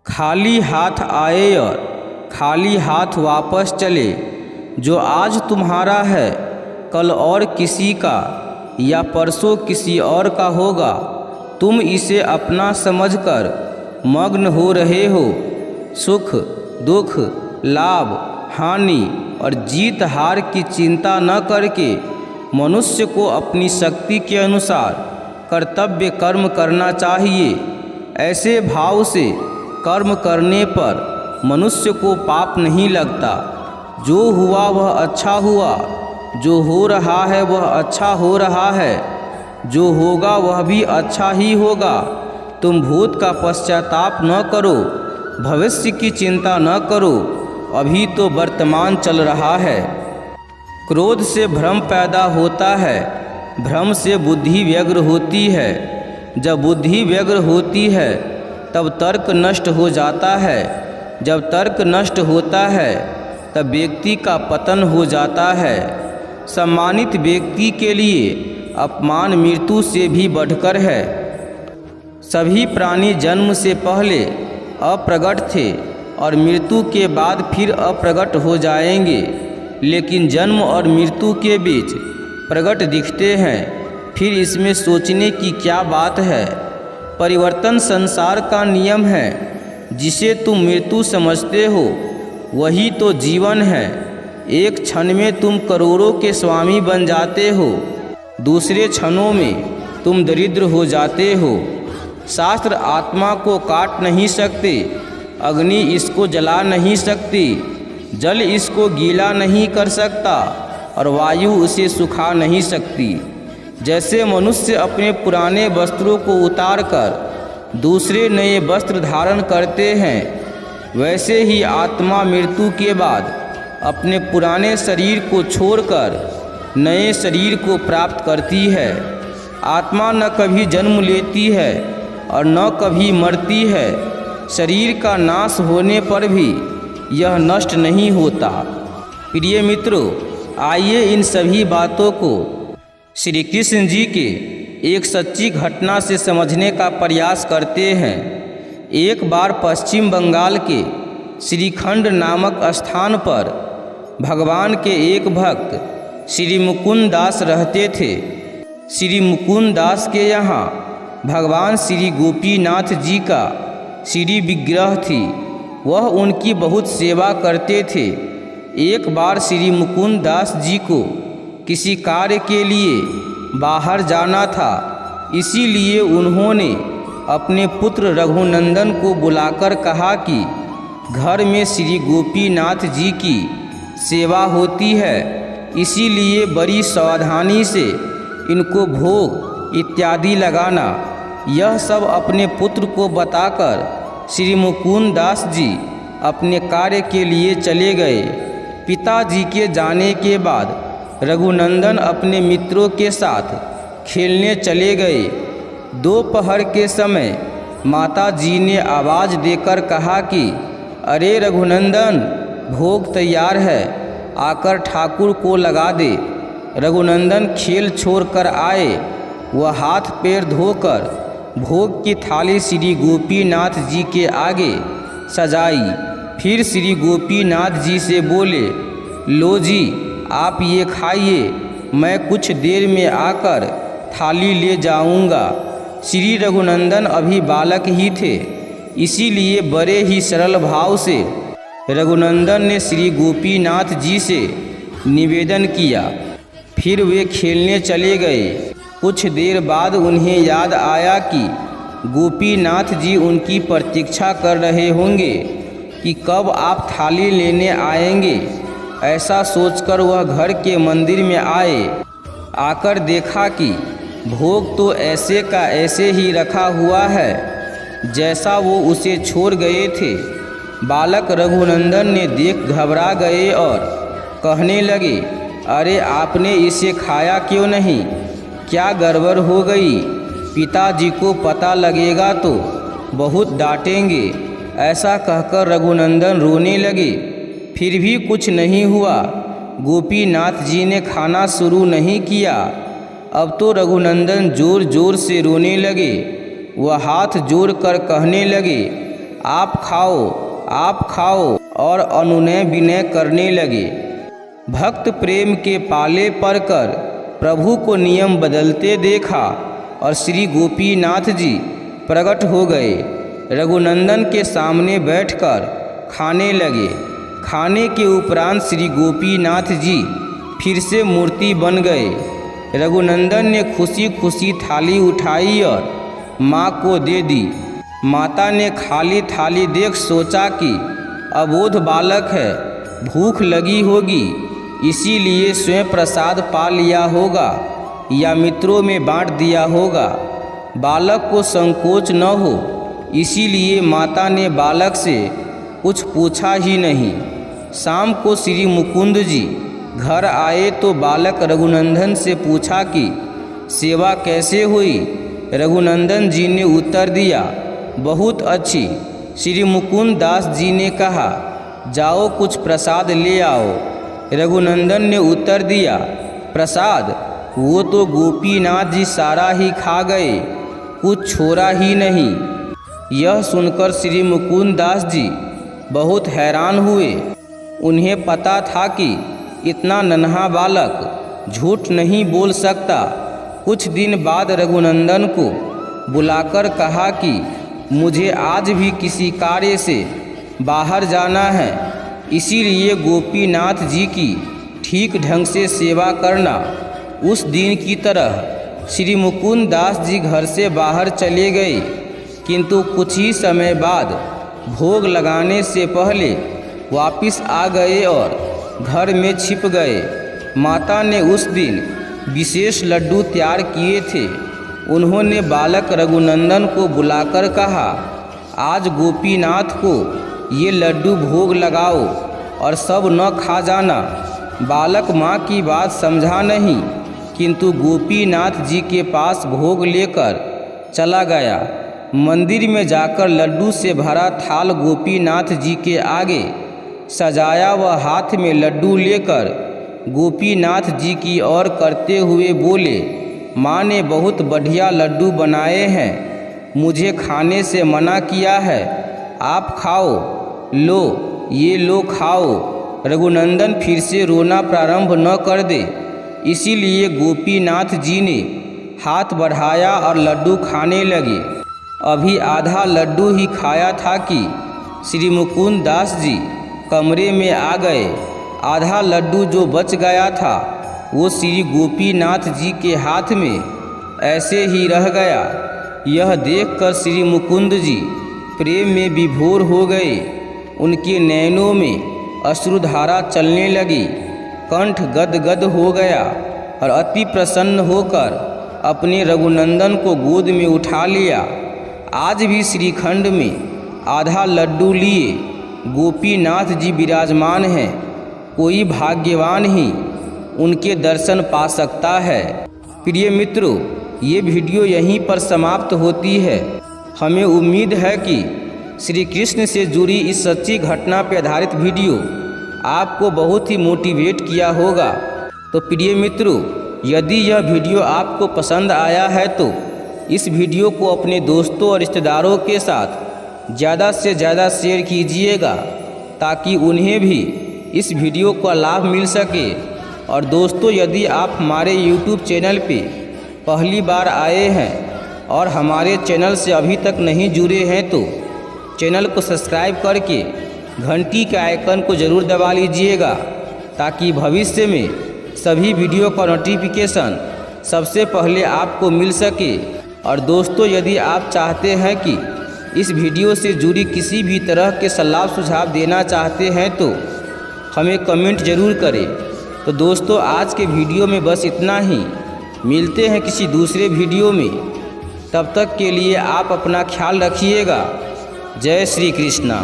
खाली हाथ आए और खाली हाथ वापस चले। जो आज तुम्हारा है कल और किसी का या परसों किसी और का होगा। तुम इसे अपना समझकर मग्न हो रहे हो। सुख दुख, लाभ हानि और जीत हार की चिंता न करके मनुष्य को अपनी शक्ति के अनुसार कर्तव्य कर्म करना चाहिए। ऐसे भाव से कर्म करने पर मनुष्य को पाप नहीं लगता। जो हुआ वह अच्छा हुआ, जो हो रहा है वह अच्छा हो रहा है, जो होगा वह भी अच्छा ही होगा। तुम भूत का पश्चाताप न करो, भविष्य की चिंता न करो, अभी तो वर्तमान चल रहा है। क्रोध से भ्रम पैदा होता है, भ्रम से बुद्धि व्यग्र होती है। जब बुद्धि व्यग्र होती है तब तर्क नष्ट हो जाता है। जब तर्क नष्ट होता है तब व्यक्ति का पतन हो जाता है। सम्मानित व्यक्ति के लिए अपमान मृत्यु से भी बढ़कर है। सभी प्राणी जन्म से पहले अप्रगट थे और मृत्यु के बाद फिर अप्रगट हो जाएंगे, लेकिन जन्म और मृत्यु के बीच प्रगट दिखते हैं। फिर इसमें सोचने की क्या बात है। परिवर्तन संसार का नियम है। जिसे तुम मृत्यु समझते हो वही तो जीवन है। एक क्षण में तुम करोड़ों के स्वामी बन जाते हो, दूसरे क्षणों में तुम दरिद्र हो जाते हो। शास्त्र आत्मा को काट नहीं सकते, अग्नि इसको जला नहीं सकती, जल इसको गीला नहीं कर सकता और वायु उसे सुखा नहीं सकती। जैसे मनुष्य अपने पुराने वस्त्रों को उतारकर दूसरे नए वस्त्र धारण करते हैं, वैसे ही आत्मा मृत्यु के बाद अपने पुराने शरीर को छोड़कर नए शरीर को प्राप्त करती है। आत्मा न कभी जन्म लेती है और न कभी मरती है। शरीर का नाश होने पर भी यह नष्ट नहीं होता। प्रिय मित्रों, आइए इन सभी बातों को श्री कृष्ण जी के एक सच्ची घटना से समझने का प्रयास करते हैं। एक बार पश्चिम बंगाल के श्रीखंड नामक स्थान पर भगवान के एक भक्त श्री मुकुंद दास रहते थे। श्री मुकुंद दास के यहाँ भगवान श्री गोपीनाथ जी का श्री विग्रह थी। वह उनकी बहुत सेवा करते थे। एक बार श्री मुकुंद दास जी को किसी कार्य के लिए बाहर जाना था, इसीलिए उन्होंने अपने पुत्र रघुनंदन को बुलाकर कहा कि घर में श्री गोपीनाथ जी की सेवा होती है, इसीलिए बड़ी सावधानी से इनको भोग इत्यादि लगाना। यह सब अपने पुत्र को बताकर श्री मुकुंद दास जी अपने कार्य के लिए चले गए। पिताजी के जाने के बाद रघुनंदन अपने मित्रों के साथ खेलने चले गए। दोपहर के समय माता जी ने आवाज़ देकर कहा कि अरे रघुनंदन, भोग तैयार है, आकर ठाकुर को लगा दे। रघुनंदन खेल छोड़कर आए। वह हाथ पैर धोकर भोग की थाली श्री गोपीनाथ जी के आगे सजाई। फिर श्री गोपीनाथ जी से बोले, लो जी, आप ये खाइए, मैं कुछ देर में आकर थाली ले जाऊंगा। श्री रघुनंदन अभी बालक ही थे, इसीलिए बड़े ही सरल भाव से रघुनंदन ने श्री गोपीनाथ जी से निवेदन किया। फिर वे खेलने चले गए। कुछ देर बाद उन्हें याद आया कि गोपीनाथ जी उनकी प्रतीक्षा कर रहे होंगे कि कब आप थाली लेने आएंगे। ऐसा सोचकर वह घर के मंदिर में आए। आकर देखा कि भोग तो ऐसे का ऐसे ही रखा हुआ है जैसा वो उसे छोड़ गए थे। बालक रघुनंदन ने देख घबरा गए और कहने लगे, अरे आपने इसे खाया क्यों नहीं? क्या गड़बड़ हो गई? पिताजी को पता लगेगा तो बहुत डांटेंगे। ऐसा कहकर रघुनंदन रोने लगे। फिर भी कुछ नहीं हुआ। गोपीनाथ जी ने खाना शुरू नहीं किया। अब तो रघुनंदन जोर जोर से रोने लगे। वह हाथ जोड़कर कहने लगे, आप खाओ और अनुनय विनय करने लगे। भक्त प्रेम के पाले पड़कर प्रभु को नियम बदलते देखा और श्री गोपीनाथ जी प्रकट हो गए। रघुनंदन के सामने बैठकर खाने लगे। खाने के उपरांत श्री गोपीनाथ जी फिर से मूर्ति बन गए। रघुनंदन ने खुशी खुशी थाली उठाई और माँ को दे दी। माता ने खाली थाली देख सोचा कि अबोध बालक है, भूख लगी होगी, इसीलिए स्वयं प्रसाद पा लिया होगा या मित्रों में बांट दिया होगा। बालक को संकोच न हो, इसीलिए माता ने बालक से कुछ पूछा ही नहीं। शाम को श्री मुकुंद जी घर आए तो बालक रघुनंदन से पूछा कि सेवा कैसे हुई। रघुनंदन जी ने उत्तर दिया, बहुत अच्छी। श्री मुकुंद दास जी ने कहा, जाओ कुछ प्रसाद ले आओ। रघुनंदन ने उत्तर दिया, प्रसाद? वो तो गोपीनाथ जी सारा ही खा गए, कुछ छोड़ा ही नहीं। यह सुनकर श्री मुकुंद दास जी बहुत हैरान हुए। उन्हें पता था कि इतना नन्हा बालक झूठ नहीं बोल सकता। कुछ दिन बाद रघुनंदन को बुलाकर कहा कि मुझे आज भी किसी कार्य से बाहर जाना है, इसीलिए गोपीनाथ जी की ठीक ढंग से सेवा करना। उस दिन की तरह श्री मुकुंद दास जी घर से बाहर चले गए, किंतु कुछ ही समय बाद भोग लगाने से पहले वापस आ गए और घर में छिप गए। माता ने उस दिन विशेष लड्डू तैयार किए थे। उन्होंने बालक रघुनंदन को बुलाकर कहा, आज गोपीनाथ को ये लड्डू भोग लगाओ और सब न खा जाना। बालक माँ की बात समझा नहीं, किंतु गोपीनाथ जी के पास भोग लेकर चला गया। मंदिर में जाकर लड्डू से भरा थाल गोपीनाथ जी के आगे सजाया व हाथ में लड्डू लेकर गोपीनाथ जी की ओर करते हुए बोले, माँ ने बहुत बढ़िया लड्डू बनाए हैं, मुझे खाने से मना किया है, आप खाओ। लो, ये लो खाओ। रघुनंदन फिर से रोना प्रारंभ न कर दे, इसीलिए गोपीनाथ जी ने हाथ बढ़ाया और लड्डू खाने लगे। अभी आधा लड्डू ही खाया था कि श्री मुकुंद दास जी कमरे में आ गए। आधा लड्डू जो बच गया था वो श्री गोपीनाथ जी के हाथ में ऐसे ही रह गया। यह देखकर श्री मुकुंद जी प्रेम में विभोर हो गए। उनके नैनों में अश्रुधारा चलने लगी, कंठ गदगद हो गया और अति प्रसन्न होकर अपने रघुनंदन को गोद में उठा लिया। आज भी श्रीखंड में आधा लड्डू लिए गोपीनाथ जी विराजमान हैं। कोई भाग्यवान ही उनके दर्शन पा सकता है। प्रिय मित्रों, ये वीडियो यहीं पर समाप्त होती है। हमें उम्मीद है कि श्री कृष्ण से जुड़ी इस सच्ची घटना पर आधारित वीडियो आपको बहुत ही मोटिवेट किया होगा। तो प्रिय मित्रों, यदि यह वीडियो आपको पसंद आया है तो इस वीडियो को अपने दोस्तों और रिश्तेदारों के साथ ज़्यादा से ज़्यादा शेयर कीजिएगा, ताकि उन्हें भी इस वीडियो का लाभ मिल सके। और दोस्तों, यदि आप हमारे YouTube चैनल पे पहली बार आए हैं और हमारे चैनल से अभी तक नहीं जुड़े हैं तो चैनल को सब्सक्राइब करके घंटी के आइकन को ज़रूर दबा लीजिएगा, ताकि भविष्य में सभी वीडियो का नोटिफिकेशन सबसे पहले आपको मिल सके। और दोस्तों, यदि आप चाहते हैं कि इस वीडियो से जुड़ी किसी भी तरह के सलाह सुझाव देना चाहते हैं तो हमें कमेंट ज़रूर करें। तो दोस्तों, आज के वीडियो में बस इतना ही। मिलते हैं किसी दूसरे वीडियो में। तब तक के लिए आप अपना ख्याल रखिएगा। जय श्री कृष्णा।